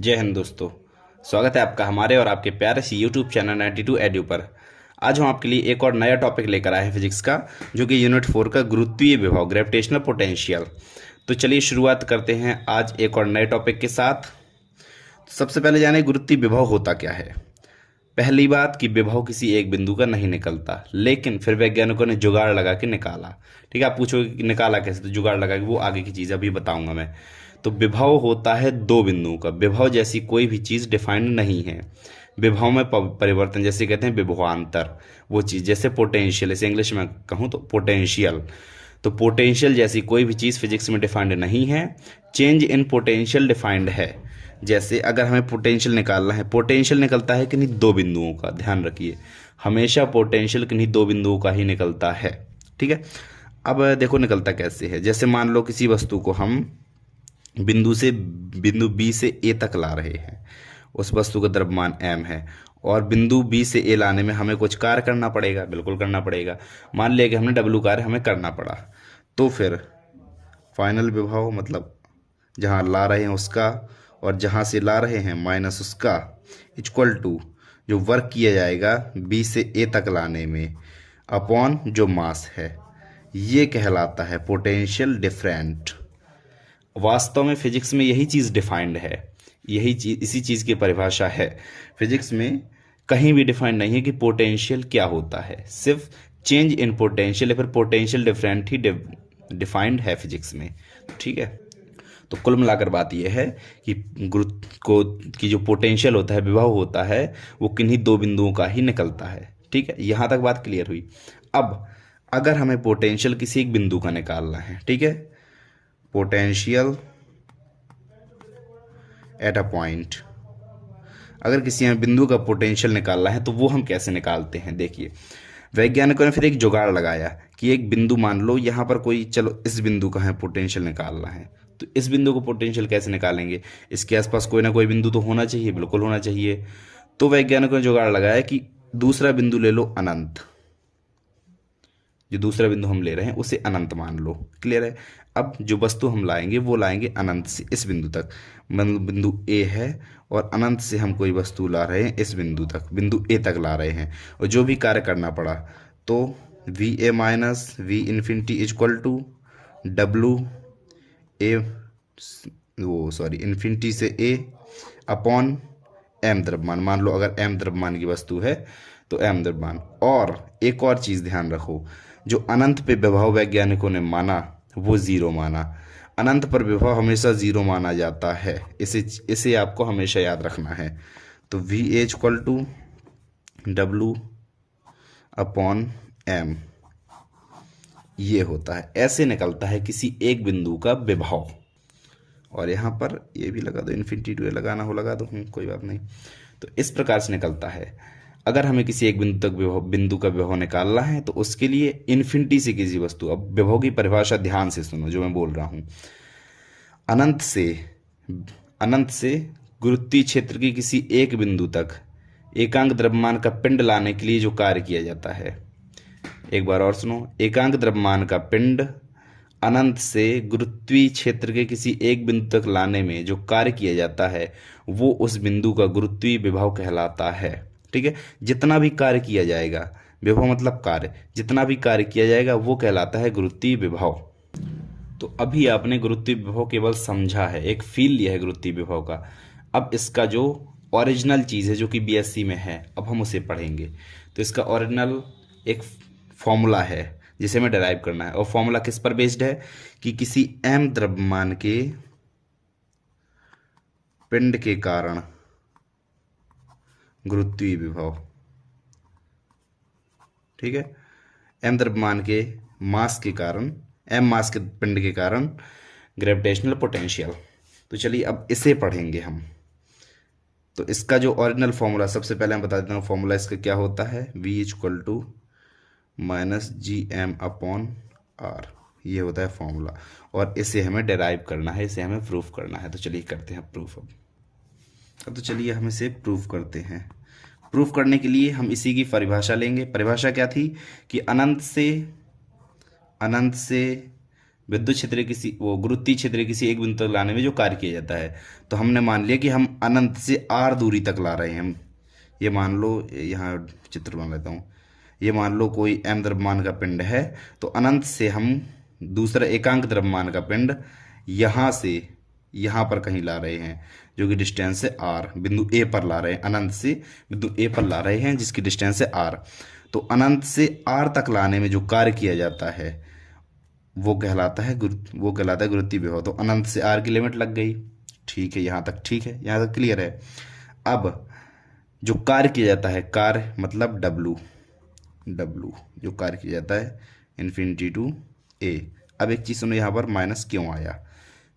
जय हिंद दोस्तों। स्वागत है आपका हमारे और आपके प्यारे से यूट्यूब चैनल 92 एड्यू पर। आज हम आपके लिए एक और नया टॉपिक लेकर आए हैं फिजिक्स का, जो कि यूनिट 4 का गुरुत्वीय विभव ग्रेविटेशनल पोटेंशियल। तो चलिए शुरुआत करते हैं आज एक और नए टॉपिक के साथ। सबसे पहले जाने गुरुत्वीय विभव होता क्या है। पहली बात कि विभव किसी एक बिंदु का नहीं निकलता, लेकिन फिर वैज्ञानिकों ने जुगाड़ लगा के निकाला। ठीक है, आप पूछोगे कि निकाला कैसे, तो जुगाड़ लगा के वो आगे की चीज़ अभी बताऊंगा मैं। तो विभव होता है दो बिंदुओं का। विभव जैसी कोई भी चीज़ डिफाइंड नहीं है। विभव में परिवर्तन जैसे कहते हैं विभवांतर, वो चीज़ जैसे पोटेंशियल, इसे इंग्लिश में कहूँ तो पोटेंशियल। तो पोटेंशियल जैसी कोई भी चीज़ फिजिक्स में डिफाइंड नहीं है। चेंज इन पोटेंशियल डिफाइंड है। जैसे अगर हमें पोटेंशियल निकालना है, पोटेंशियल निकलता है किन्हीं दो बिंदुओं का, ध्यान रखिए हमेशा पोटेंशियल किन्हीं दो बिंदुओं का ही निकलता है। ठीक है, अब देखो निकलता कैसे है। जैसे मान लो किसी वस्तु को हम बिंदु बी से ए तक ला रहे हैं, उस वस्तु का द्रव्यमान m है, और बिंदु बी से ए लाने में हमें कुछ कार्य करना पड़ेगा, बिल्कुल करना पड़ेगा। मान लिया कि हमने W कार्य हमें करना पड़ा, तो फिर फाइनल विभव मतलब जहाँ ला रहे हैं उसका और जहाँ से ला रहे हैं माइनस उसका, इक्वल टू जो वर्क किया जाएगा बी से ए तक लाने में अपॉन जो मास है, ये कहलाता है पोटेंशियल डिफरेंट। वास्तव में फिजिक्स में यही चीज़ डिफाइंड है, यही चीज़, इसी चीज़ की परिभाषा है। फिजिक्स में कहीं भी डिफाइंड नहीं है कि पोटेंशियल क्या होता है, सिर्फ चेंज इन पोटेंशियल या फिर पोटेंशियल डिफरेंट ही डिफाइंड है फिजिक्स में। ठीक है, तो कुल मिलाकर बात यह है कि गुरुत्व को की जो पोटेंशियल होता है, विभव होता है, वो किन्हीं दो बिंदुओं का ही निकलता है। ठीक है, यहाँ तक बात क्लियर हुई। अब अगर हमें पोटेंशियल किसी एक बिंदु का निकालना है, ठीक है, पोटेंशियल एट अ पॉइंट, अगर किसी हमें बिंदु का पोटेंशियल निकालना है तो वो हम कैसे निकालते हैं। देखिए वैज्ञानिकों ने फिर एक जुगाड़ लगाया कि एक बिंदु मान लो यहाँ पर कोई, चलो इस बिंदु का है पोटेंशियल निकालना है, तो इस बिंदु को पोटेंशियल कैसे निकालेंगे। इसके आसपास कोई ना कोई बिंदु तो होना चाहिए, बिल्कुल होना चाहिए। तो वैज्ञानिकों ने जुगाड़ लगाया कि दूसरा बिंदु ले लो अनंत, जो दूसरा बिंदु हम ले रहे हैं उसे अनंत मान लो। क्लियर है। अब जो वस्तु हम लाएंगे वो लाएंगे अनंत से इस बिंदु तक, मतलब बिंदु ए है और अनंत से हम कोई वस्तु ला रहे हैं इस बिंदु तक, बिंदु ए तक ला रहे हैं, और जो भी कार्य करना पड़ा तो V A minus V infinity equal to W A, वो सॉरी इन्फिनिटी से ए अपॉन एम द्रव्यमान। मान लो अगर एम द्रव्यमान की वस्तु है तो एम द्रव्यमान। और एक और चीज़ ध्यान रखो, जो अनंत पे विभव वैज्ञानिकों ने माना वो जीरो माना। अनंत पर विभव हमेशा जीरो माना जाता है, इसे इसे आपको हमेशा याद रखना है। तो V H equal to W upon M, ये होता है, ऐसे निकलता है किसी एक बिंदु का विभव। और यहाँ पर ये भी लगा दो, इन्फिनिटी टू ए लगाना हो लगा दो, कोई बात नहीं। तो इस प्रकार से निकलता है। अगर हमें किसी एक बिंदु का विभव निकालना है तो उसके लिए इन्फिनिटी से किसी वस्तु, अब विभव की परिभाषा ध्यान से सुनो जो मैं बोल रहा हूँ, अनंत से गुरुत्वीय क्षेत्र की किसी एक बिंदु तक एकांक द्रव्यमान का पिंड लाने के लिए जो कार्य किया जाता है, एक बार और सुनो, एकांक द्रव्यमान का पिंड अनंत से गुरुत्वीय क्षेत्र के किसी एक बिंदु तक लाने में जो कार्य किया जाता है वो उस बिंदु का गुरुत्वीय विभव कहलाता है। ठीक है, जितना भी कार्य किया जाएगा, विभव मतलब कार्य, जितना भी कार्य किया जाएगा वो कहलाता है गुरुत्वीय विभव। तो अभी आपने गुरुत्वीय विभव केवल समझा है, एक फील लिया है गुरुत्वीय विभव का। अब इसका जो ओरिजिनल चीज़ है जो कि बीएससी में है, अब हम उसे पढ़ेंगे। तो इसका ओरिजिनल एक फॉर्मूला है जिसे हमें डिराइव करना है, और फॉर्मूला किस पर बेस्ड है कि किसी एम द्रव्यमान के पिंड के कारण गुरुत्वीय विभव, ठीक है, एम द्रव्यमान के मास के कारण, एम मास के पिंड के कारण ग्रेविटेशनल पोटेंशियल। तो चलिए अब इसे पढ़ेंगे हम। तो इसका जो ओरिजिनल फॉर्मूला, सबसे पहले मैं बता देता हूँ फॉर्मूला इसका क्या होता है। v equal to minus G M upon R, ये होता है फॉर्मूला, और इसे हमें डेराइव करना है, इसे हमें प्रूफ करना है। तो चलिए करते हैं प्रूफ। अब तो चलिए हम इसे प्रूफ करते हैं। प्रूफ करने के लिए हम इसी की परिभाषा लेंगे। परिभाषा क्या थी कि अनंत से विद्युत क्षेत्र किसी वो गुरुत्वीय क्षेत्र किसी एक बिंदु तक लाने में जो कार्य किया जाता है। तो हमने मान लिया कि हम अनंत से आर दूरी तक ला रहे हैं हम। ये मान लो, यहाँ चित्र बना लेता हूँ। ये मान लो कोई m द्रव्यमान का पिंड है, तो अनंत से हम दूसरा एकांक द्रव्यमान का पिंड यहाँ से यहाँ पर कहीं ला रहे हैं, जो कि डिस्टेंस है r, बिंदु ए पर ला रहे हैं, अनंत से बिंदु ए पर ला रहे हैं जिसकी डिस्टेंस है r। तो अनंत से r तक लाने में जो कार्य किया जाता है वो कहलाता है गुरुत्वीय विभव। तो अनंत से r की लिमिट लग गई। ठीक है, यहाँ तक ठीक है, यहाँ तक क्लियर है। अब जो कार्य किया जाता है, कार्य मतलब W जो कार्य किया जाता है इन्फिनिटी टू a। अब एक चीज़ सुनो, यहाँ पर माइनस क्यों आया?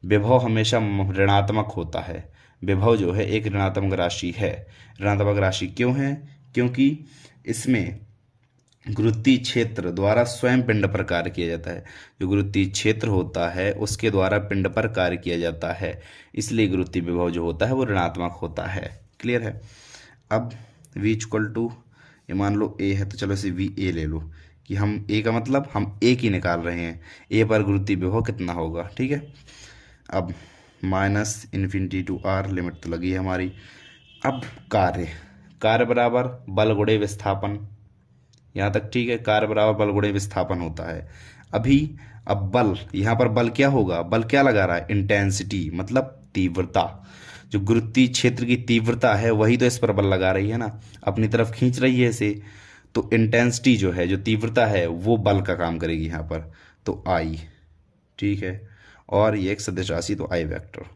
विभव हमेशा ऋणात्मक होता है। विभव जो है एक ऋणात्मक राशि है। ऋणात्मक राशि क्यों है? क्योंकि इसमें गुरुत्वीय क्षेत्र द्वारा स्वयं पिंड पर कार्य किया जाता है। जो गुरुत्वीय क्षेत्र होता है उसके द्वारा पिंड पर कार्य किया जाता है, इसलिए गुरुत्वीय विभव जो होता है वो ऋणात्मक होता है। क्लियर है? अब v इक्वल टू, ये मान लो a है तो चलो इसे वी ए ले लो, कि हम a का मतलब हम a की निकाल रहे हैं, a पर गुरुत्वीय विभव कितना होगा। ठीक है, अब minus infinity to r, limit तो लगी है हमारी। अब कार्य बराबर बल गुणे विस्थापन, यहाँ तक ठीक है। कार्य बराबर बल गुणे विस्थापन होता है। अब बल, यहाँ पर बल क्या होगा? बल क्या लगा रहा है? इंटेंसिटी मतलब तीव्रता। जो गुरुत्वीय क्षेत्र की तीव्रता है वही तो इस पर बल लगा रही है ना, अपनी तरफ खींच रही है इसे। तो इंटेंसिटी जो है, जो तीव्रता है, वो बल का काम करेगी यहाँ पर, तो आई। ठीक है, और ये एक सदिश राशि तो आई वेक्टर।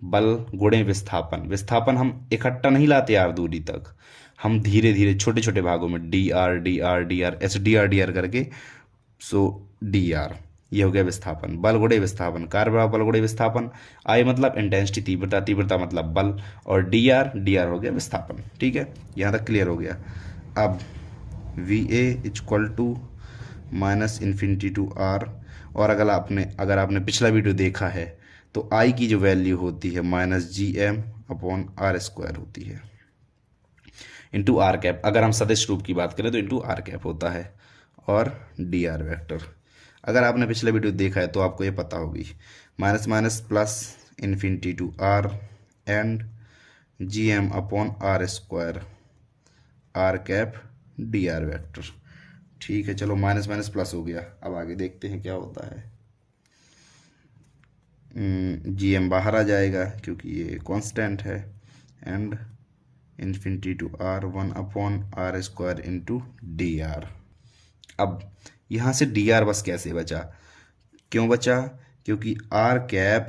बल गुणे विस्थापन हम इकट्ठा नहीं लाते यार दूरी तक, हम धीरे धीरे छोटे छोटे भागों में डी आर ऐसे डी आर करके, सो डी आर, ये हो गया विस्थापन। बल गुणे विस्थापन, कार्य बराबर बल गुणे विस्थापन। आई मतलब इंटेंसिटी तीव्रता मतलब बल, और डी आर हो गया विस्थापन। ठीक है, यहाँ तक क्लियर हो गया। अब V A equal to minus infinity to R, और अगर आपने पिछला वीडियो देखा है तो आई की जो वैल्यू होती है minus G M upon R square होती है, इंटू आर कैप। अगर हम सदिश रूप की बात करें तो इंटू आर कैप होता है, और डी आर वैक्टर। अगर आपने पिछला वीडियो देखा है तो आपको ये पता होगी, minus minus plus infinity to R and G M upon R square, R cap D R vector. ठीक है, चलो माइनस माइनस प्लस हो गया। अब आगे देखते हैं क्या होता है। जी एम बाहर आ जाएगा क्योंकि ये कांस्टेंट है, and infinity to R 1 upon R square into D R. अब यहाँ से डी आर बस कैसे बचा? क्यों बचा? क्योंकि आर कैप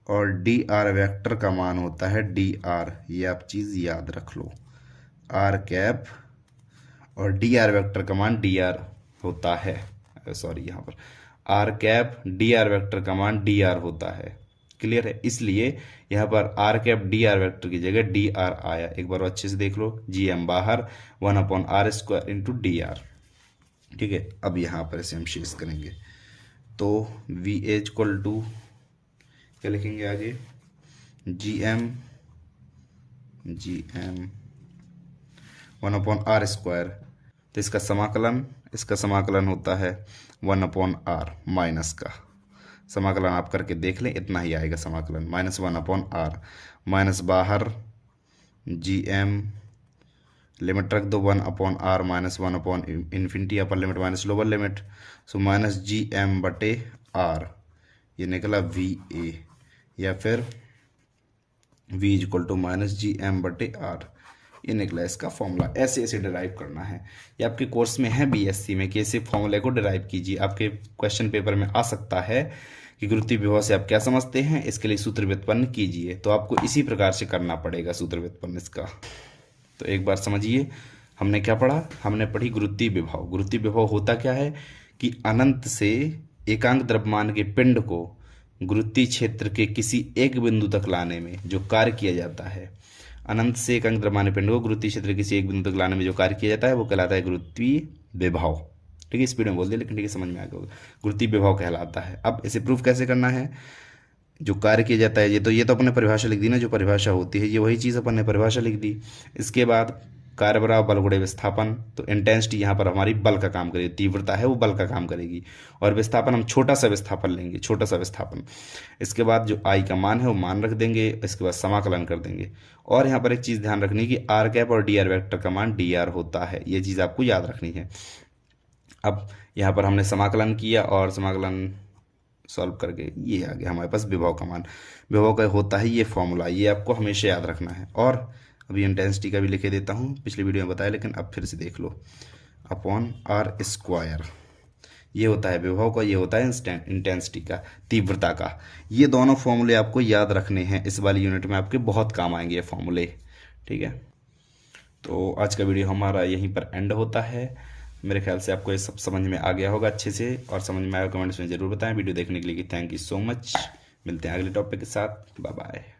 और डी आर वेक्टर का मान होता है डी आर। ये आप चीज़ याद रख लो, आर कैप और डी आर वेक्टर का मान डी आर होता है। सॉरी, यहाँ पर R cap D R vector का मान डी आर होता है। क्लियर है? इसलिए यहाँ पर R cap D R vector की जगह डी आर आया। एक बार अच्छे से देख लो, जी एम बाहर 1 upon R square into D R. ठीक है, अब यहाँ पर इसे हम शेष करेंगे तो वी एच इक्वल टू क्या लिखेंगे आगे? G M 1 upon R square. तो इसका समाकलन होता है 1 अपॉन आर, माइनस का समाकलन आप करके देख लें, इतना ही आएगा समाकलन, माइनस 1 अपॉन आर, माइनस बाहर जी एम, लिमिट रख दो 1 upon R minus 1 upon infinity, upper limit minus lower limit, so minus G M बटे आर, ये निकला वी ए, या फिर v equal to minus G M बटे आर, ये निकला इसका फॉर्मूला। ऐसे डिराइव करना है, ये आपके कोर्स में है बीएससी में कि ऐसे फॉर्मूले को डिराइव कीजिए। आपके क्वेश्चन पेपर में आ सकता है कि गुरुत्वीय विभव से आप क्या समझते हैं, इसके लिए सूत्र व्युत्पन्न कीजिए। तो आपको इसी प्रकार से करना पड़ेगा सूत्र व्युत्पन्न इसका। तो एक बार समझिए, हमने क्या पढ़ा? हमने पढ़ी गुरुत्वीय विभव। गुरुत्वीय विभव होता क्या है कि अनंत से एकांक द्रव्यमान के पिंड को गुरुत्वीय क्षेत्र के किसी एक बिंदु तक लाने में जो कार्य किया जाता है, अनंत से एकांक द्रव्यमान पिंड को गुरुत्वीय क्षेत्र के किसी एक बिंदु तक लाने में जो कार्य किया जाता है वो कहलाता है गुरुत्वीय विभव। ठीक है, स्पीड में बोल दिया लेकिन ठीक है, समझ में आ गया, गुरुत्वीय विभव कहलाता है। अब इसे प्रूफ कैसे करना है? जो कार्य किया जाता है, ये तो अपने परिभाषा लिख दी ना, जो परिभाषा होती है ये वही चीज़ अपन ने परिभाषा लिख दी। इसके बाद कार्य बराबर बल गुणे विस्थापन, तो इंटेंसिटी यहाँ पर हमारी बल का काम करेगी, तीव्रता है वो बल का काम करेगी, और विस्थापन हम छोटा सा विस्थापन लेंगे, छोटा सा विस्थापन। इसके बाद जो आई का मान है वो मान रख देंगे, इसके बाद समाकलन कर देंगे। और यहाँ पर एक चीज़ ध्यान रखनी है कि आर कैप और डी आर वेक्टर का मान डी आर होता है, ये चीज़ आपको याद रखनी है। अब यहाँ पर हमने समाकलन किया और समाकलन सॉल्व करके ये आ गया हमारे पास विभव का मान। विभव का होता है ये फॉर्मूला, ये आपको हमेशा याद रखना है। और अभी इंटेंसिटी का भी लिखे देता हूँ, पिछली वीडियो में बताया लेकिन अब फिर से देख लो, अपॉन आर स्क्वायर, ये होता है विभव का, ये होता है इंटेंसिटी का, तीव्रता का। ये दोनों फॉर्मूले आपको याद रखने हैं, इस वाली यूनिट में आपके बहुत काम आएंगे ये फॉर्मूले। ठीक है, तो आज का वीडियो हमारा यहीं पर एंड होता है। मेरे ख्याल से आपको ये सब समझ में आ गया होगा अच्छे से, और समझ में आया कमेंट्स में ज़रूर बताएं। वीडियो देखने के लिए थैंक यू सो मच। मिलते हैं अगले टॉपिक के साथ, बाय बाय।